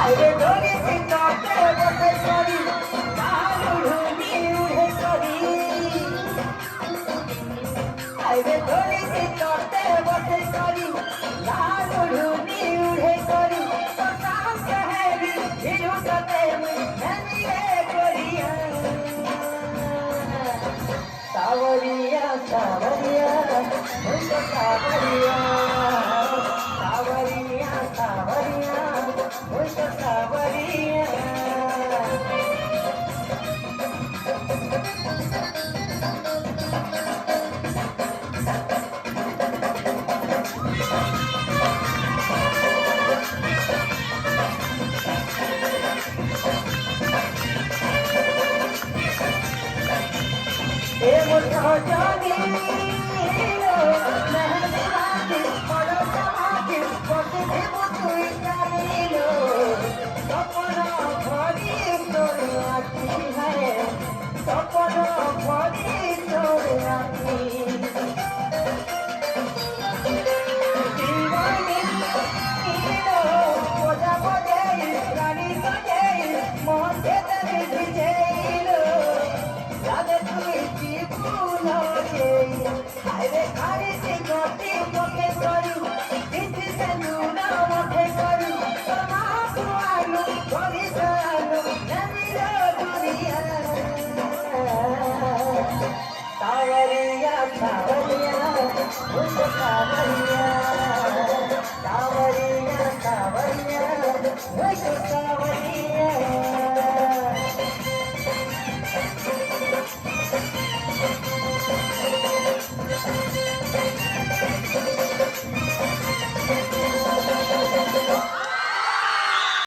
আরে ধরেছি ততে বসে করি লাল উড়ুনি উড়ে করি আরে ধরেছি ততে বসে করি লাল উড়ুনি উড়ে করি তো নাম কহেবি হিরু ততে ননিয়ে করিয়া সাবরিয়া সাবরিয়া মুঝে সাবরিয়া सावरिया सावरिया मुझको सावरिया ए मुझको जानी सावरिया सावरिया मुझको सावरिया सावरिया सावरिया मुझको सावरिया